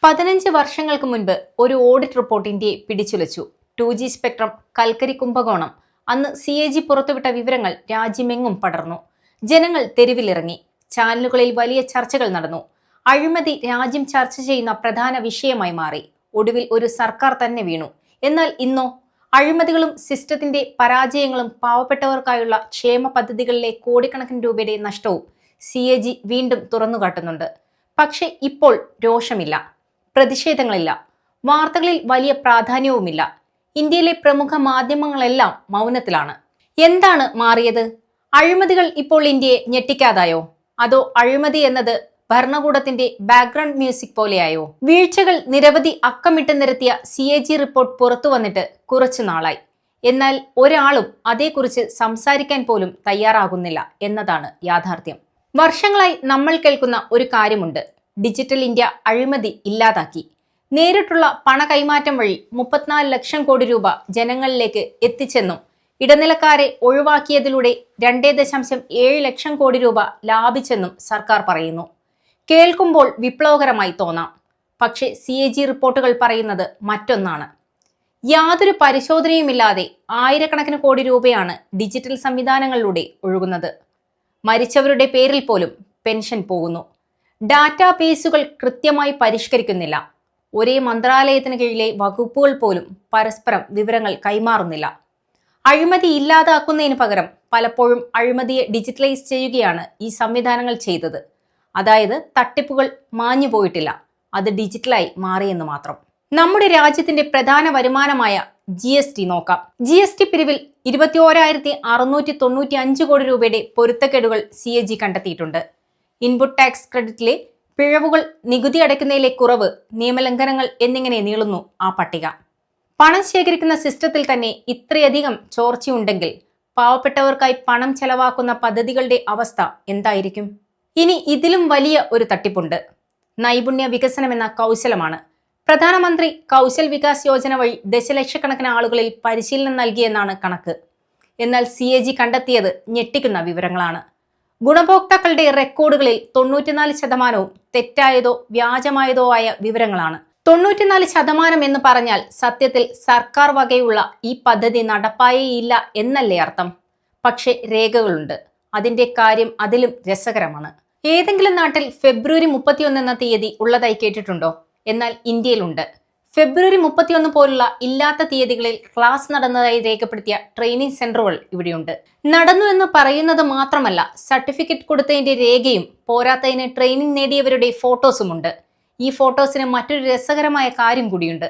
15 വർഷങ്ങൾക്ക് മുൻപ് ഒരു ഓഡിറ്റ് റിപ്പോർട്ട് ഇന്ത്യയെ പിടിച്ചുലച്ചു. 2G സ്പെക്ട്രം, കൽക്കരി കുംഭകോണം. അന്ന് CAG പുറത്തുവിട്ട വിവരങ്ങൾ രാജ്യമെങ്ങും പടർന്നു. ജനങ്ങൾ തെരുവിലിറങ്ങി. ചാനലുകളിൽ വലിയ ചർച്ചകൾ നടന്നു. അഴിമതി രാജ്യം ചർച്ച ചെയ്യുന്ന പ്രധാന വിഷയമായി മാറി. ഒടുവിൽ ഒരു സർക്കാർ തന്നെ വീണു. എന്നാൽ ഇന്നോ അഴിമതികളും സിസ്റ്റത്തിന്റെ പരാജയങ്ങളും പാവപ്പെട്ടവർക്കായുള്ള ക്ഷേമ പദ്ധതികളിലെ കോടിക്കണക്കിന് രൂപയുടെ നഷ്ടവും CAG വീണ്ടും തുറന്നുകാട്ടുന്നുണ്ട്. പക്ഷെ ഇപ്പോൾ രോഷമില്ല, പ്രതിഷേധങ്ങളില്ല, വാർത്തകളിൽ വലിയ പ്രാധാന്യവുമില്ല. ഇന്ത്യയിലെ പ്രമുഖ മാധ്യമങ്ങളെല്ലാം മൗനത്തിലാണ്. എന്താണ് മാറിയത്? അഴിമതികൾ ഇപ്പോൾ ഇന്ത്യയെ ഞെട്ടിക്കാതായോ? അതോ അഴിമതി എന്നത് ഭരണകൂടത്തിന്റെ ബാക്ക്ഗ്രൗണ്ട് മ്യൂസിക് പോലെയായോ? വീഴ്ചകൾ നിരവധി അക്കമിട്ട് നിരത്തിയ CAG റിപ്പോർട്ട് പുറത്തു വന്നിട്ട് കുറച്ചു നാളായി. എന്നാൽ ഒരാളും അതേക്കുറിച്ച് സംസാരിക്കാൻ പോലും തയ്യാറാകുന്നില്ല എന്നതാണ് യാഥാർത്ഥ്യം. വർഷങ്ങളായി നമ്മൾ കേൾക്കുന്ന ഒരു കാര്യമുണ്ട്. ഡിജിറ്റൽ ഇന്ത്യ അഴിമതി ഇല്ലാതാക്കി. നേരിട്ടുള്ള പണ കൈമാറ്റം വഴി 34 ലക്ഷം കോടി രൂപ ജനങ്ങളിലേക്ക് എത്തിച്ചെന്നും ഇടനിലക്കാരെ ഒഴിവാക്കിയതിലൂടെ 2.7 ലക്ഷം കോടി രൂപ ലാഭിച്ചെന്നും സർക്കാർ പറയുന്നു. കേൾക്കുമ്പോൾ വിപ്ലവകരമായി തോന്നാം. പക്ഷേ CAG റിപ്പോർട്ടുകൾ പറയുന്നത് മറ്റൊന്നാണ്. യാതൊരു പരിശോധനയുമില്ലാതെ ആയിരക്കണക്കിന് കോടി രൂപയാണ് ഡിജിറ്റൽ സംവിധാനങ്ങളിലൂടെ ഒഴുകുന്നത്. മരിച്ചവരുടെ പേരിൽ പോലും പെൻഷൻ പോകുന്നു. ഡാറ്റാബേസുകൾ കൃത്യമായി പരിഷ്കരിക്കുന്നില്ല. ഒരേ മന്ത്രാലയത്തിന് കീഴിലെ വകുപ്പുകൾ പോലും പരസ്പരം വിവരങ്ങൾ കൈമാറുന്നില്ല. അഴിമതി ഇല്ലാതാക്കുന്നതിന് പകരം പലപ്പോഴും അഴിമതിയെ ഡിജിറ്റലൈസ് ചെയ്യുകയാണ് ഈ സംവിധാനങ്ങൾ ചെയ്തത്. അതായത് തട്ടിപ്പുകൾ മാഞ്ഞു പോയിട്ടില്ല, അത് ഡിജിറ്റലായി മാറിയെന്ന് മാത്രം. നമ്മുടെ രാജ്യത്തിന്റെ പ്രധാന വരുമാനമായ GST നോക്കാം. GST പിരിവിൽ 21,695 കോടി രൂപയുടെ പൊരുത്തക്കേടുകൾ CAG കണ്ടെത്തിയിട്ടുണ്ട്. ഇൻപുട്ട് ടാക്സ് ക്രെഡിറ്റിലെ പിഴവുകൾ, നികുതി അടയ്ക്കുന്നതിലെ കുറവ്, നിയമലംഘനങ്ങൾ എന്നിങ്ങനെ നീളുന്നു ആ പട്ടിക. പണം ശേഖരിക്കുന്ന സിസ്റ്റത്തിൽ തന്നെ ഇത്രയധികം ചോർച്ചയുണ്ടെങ്കിൽ പാവപ്പെട്ടവർക്കായി പണം ചെലവാക്കുന്ന പദ്ധതികളുടെ അവസ്ഥ എന്തായിരിക്കും? ഇനി ഇതിലും വലിയ ഒരു തട്ടിപ്പുണ്ട്. നൈപുണ്യ വികസനം എന്ന കൗശലമാണ്. പ്രധാനമന്ത്രി കൗശൽ വികാസ് യോജന വഴി ദശലക്ഷക്കണക്കിന് ആളുകളിൽ പരിശീലനം നൽകിയെന്നാണ് കണക്ക്. എന്നാൽ CAG കണ്ടെത്തിയത് ഞെട്ടിക്കുന്ന വിവരങ്ങളാണ്. ഗുണഭോക്താക്കളുടെ റെക്കോർഡുകളിൽ 94% തെറ്റായതോ വ്യാജമായതോ ആയ വിവരങ്ങളാണ്. 94% എന്ന് പറഞ്ഞാൽ സത്യത്തിൽ സർക്കാർ വകയുള്ള ഈ പദ്ധതി നടപ്പായേയില്ല എന്നല്ലേ അർത്ഥം? പക്ഷെ രേഖകളുണ്ട്. അതിന്റെ കാര്യം അതിലും രസകരമാണ്. ഏതെങ്കിലും നാട്ടിൽ ഫെബ്രുവരി 31 എന്ന തീയതി ഉള്ളതായി കേട്ടിട്ടുണ്ടോ? എന്നാൽ ഇന്ത്യയിലുണ്ട്. ഫെബ്രുവരി 31 പോലുള്ള ഇല്ലാത്ത തീയതികളിൽ ക്ലാസ് നടന്നതായി രേഖപ്പെടുത്തിയ ട്രെയിനിങ് സെന്ററുകൾ ഇവിടെയുണ്ട്. നടന്നു എന്ന് പറയുന്നത് മാത്രമല്ല, സർട്ടിഫിക്കറ്റ് കൊടുത്തതിന്റെ രേഖയും പോരാത്തതിന് ട്രെയിനിങ് നേടിയവരുടെ ഫോട്ടോസുമുണ്ട്. ഈ ഫോട്ടോസിന് മറ്റൊരു രസകരമായ കാര്യം കൂടിയുണ്ട്.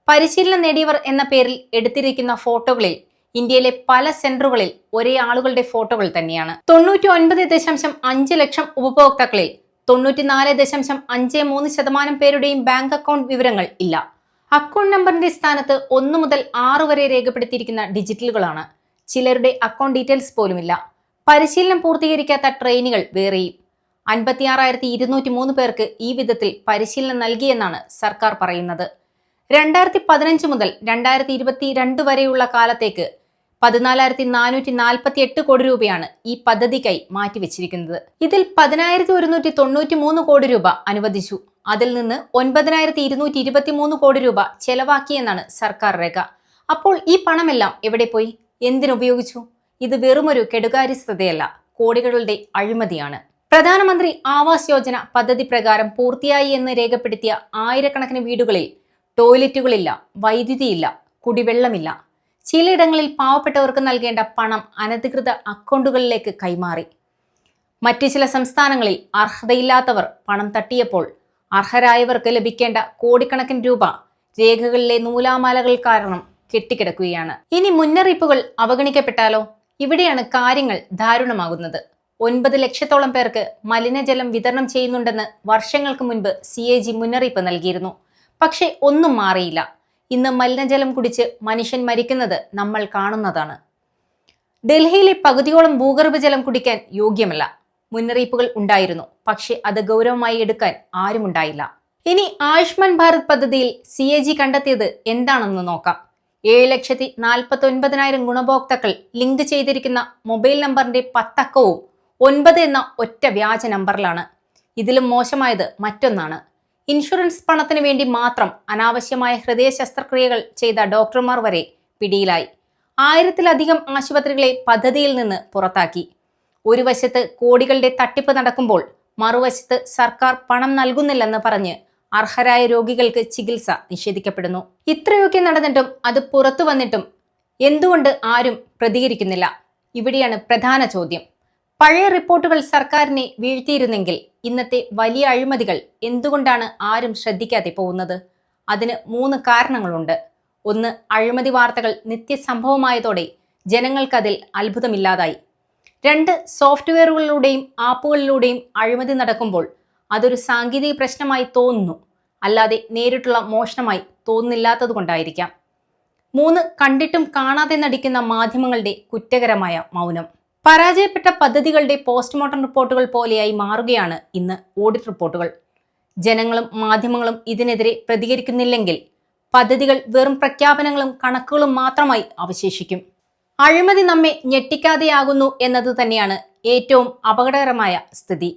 പരിശീലനം നേടിയവർ എന്ന പേരിൽ എടുത്തിരിക്കുന്ന ഫോട്ടോകളിൽ ഇന്ത്യയിലെ പല സെന്ററുകളിൽ ഒരേ ആളുകളുടെ ഫോട്ടോകൾ തന്നെയാണ്. 99.5 ലക്ഷം ഉപഭോക്താക്കളിൽ 94.53% പേരുടെയും ബാങ്ക് അക്കൗണ്ട് വിവരങ്ങൾ ഇല്ല. അക്കൗണ്ട് നമ്പറിന്റെ സ്ഥാനത്ത് 1 മുതൽ 6 വരെ രേഖപ്പെടുത്തിയിരിക്കുന്ന ഡിജിറ്റലുകളാണ്. ചിലരുടെ അക്കൗണ്ട് ഡീറ്റെയിൽസ് പോലുമില്ല. പരിശീലനം പൂർത്തീകരിക്കാത്ത ട്രെയിനികൾ വേറെയും. 56,203 പേർക്ക് ഈ വിധത്തിൽ പരിശീലനം നൽകിയെന്നാണ് സർക്കാർ പറയുന്നത്. 2015 മുതൽ 2022 വരെയുള്ള കാലത്തേക്ക് 14,448 കോടി രൂപയാണ് ഈ പദ്ധതിക്കായി മാറ്റിവെച്ചിരിക്കുന്നത്. ഇതിൽ 10,193 കോടി രൂപ അനുവദിച്ചു. അതിൽ നിന്ന് 9,223 കോടി രൂപ ചെലവാക്കിയെന്നാണ് സർക്കാർ രേഖ. അപ്പോൾ ഈ പണമെല്ലാം എവിടെ പോയി? എന്തിനുപയോഗിച്ചു? ഇത് വെറുമൊരു കെടുകാര്യസ്ഥതയല്ല, കോടികളുടെ അഴിമതിയാണ്. പ്രധാനമന്ത്രി ആവാസ് യോജന പദ്ധതി പ്രകാരം പൂർത്തിയായി എന്ന് രേഖപ്പെടുത്തിയ ആയിരക്കണക്കിന് വീടുകളിൽ ടോയ്ലറ്റുകളില്ല, വൈദ്യുതിയില്ല, കുടിവെള്ളമില്ല. ചിലയിടങ്ങളിൽ പാവപ്പെട്ടവർക്ക് നൽകേണ്ട പണം അനധികൃത അക്കൗണ്ടുകളിലേക്ക് കൈമാറി. മറ്റു ചില സംസ്ഥാനങ്ങളിൽ അർഹതയില്ലാത്തവർ പണം തട്ടിയപ്പോൾ അർഹരായവർക്ക് ലഭിക്കേണ്ട കോടിക്കണക്കിന് രൂപ രേഖകളിലെ നൂലാമാലകൾ കാരണം കെട്ടിക്കിടക്കുകയാണ്. ഇനി മുന്നറിയിപ്പുകൾ അവഗണിക്കപ്പെട്ടാലോ? ഇവിടെയാണ് കാര്യങ്ങൾ ദാരുണമാകുന്നത്. 9 ലക്ഷത്തോളം പേർക്ക് മലിനജലം വിതരണം ചെയ്യുന്നുണ്ടെന്ന് വർഷങ്ങൾക്ക് മുൻപ് CAG മുന്നറിയിപ്പ് നൽകിയിരുന്നു. പക്ഷെ ഒന്നും മാറിയില്ല. ഇന്ന് മലിനജലം കുടിച്ച് മനുഷ്യൻ മരിക്കുന്നത് നമ്മൾ കാണുന്നതാണ്. ഡൽഹിയിലെ പകുതിയോളം ഭൂഗർഭജലം കുടിക്കാൻ യോഗ്യമല്ല. മുന്നറിയിപ്പുകൾ ഉണ്ടായിരുന്നു, പക്ഷെ അത് ഗൗരവമായി എടുക്കാൻ ആരുമുണ്ടായില്ല. ഇനി ആയുഷ്മാൻ ഭാരത് പദ്ധതിയിൽ CAG കണ്ടെത്തിയത് എന്താണെന്ന് നോക്കാം. 7,49,000 ഗുണഭോക്താക്കൾ ലിങ്ക് ചെയ്തിരിക്കുന്ന മൊബൈൽ നമ്പറിന്റെ 10 അക്കവും 9 എന്ന ഒറ്റ വ്യാജ നമ്പറിലാണ്. ഇതിലും മോശമായത് മറ്റൊന്നാണ്. ഇൻഷുറൻസ് പണത്തിന് വേണ്ടി മാത്രം അനാവശ്യമായ ഹൃദയ ശസ്ത്രക്രിയകൾ ചെയ്ത ഡോക്ടർമാർ വരെ പിടിയിലായി. 1000-ലധികം ആശുപത്രികളെ പദ്ധതിയിൽ നിന്ന് പുറത്താക്കി. ഒരു വശത്ത് കോടികളുടെ തട്ടിപ്പ് നടക്കുമ്പോൾ മറുവശത്ത് സർക്കാർ പണം നൽകുന്നില്ലെന്ന് പറഞ്ഞ് അർഹരായ രോഗികൾക്ക് ചികിത്സ നിഷേധിക്കപ്പെടുന്നു. ഇത്രയൊക്കെ നടന്നിട്ടും അത് പുറത്തു വന്നിട്ടും എന്തുകൊണ്ട് ആരും പ്രതികരിക്കുന്നില്ല? ഇവിടെയാണ് പ്രധാന ചോദ്യം. പഴയ റിപ്പോർട്ടുകൾ സർക്കാരിനെ വീഴ്ത്തിയിരുന്നെങ്കിൽ ഇന്നത്തെ വലിയ അഴിമതികൾ എന്തുകൊണ്ടാണ് ആരും ശ്രദ്ധിക്കാതെ പോകുന്നത്? അതിന് 3 കാരണങ്ങളുണ്ട്. 1. അഴിമതി വാർത്തകൾ നിത്യസംഭവമായതോടെ ജനങ്ങൾക്കതിൽ അത്ഭുതമില്ലാതായി. 2. സോഫ്റ്റ്വെയറുകളിലൂടെയും ആപ്പുകളിലൂടെയും അഴിമതി നടക്കുമ്പോൾ അതൊരു സാങ്കേതിക പ്രശ്നമായി തോന്നുന്നു, അല്ലാതെ നേരിട്ടുള്ള മോഷണമായി തോന്നുന്നില്ലാത്തതുകൊണ്ടായിരിക്കാം. 3. കണ്ടിട്ടും കാണാതെ നടിക്കുന്ന മാധ്യമങ്ങളുടെ കുറ്റകരമായ മൗനം. പരാജയപ്പെട്ട പദ്ധതികളുടെ പോസ്റ്റ്മോർട്ടം റിപ്പോർട്ടുകൾ പോലെയായി മാറുകയാണ് ഇന്ന് ഓഡിറ്റ് റിപ്പോർട്ടുകൾ. ജനങ്ങളും മാധ്യമങ്ങളും ഇതിനെതിരെ പ്രതികരിക്കുന്നില്ലെങ്കിൽ പദ്ധതികൾ വെറും പ്രഖ്യാപനങ്ങളും കണക്കുകളും മാത്രമായി അവശേഷിക്കും. അഴിമതി നമ്മെ ഞെട്ടിക്കാതെയാകുന്നു എന്നത് തന്നെയാണ് ഏറ്റവും അപകടകരമായ സ്ഥിതി.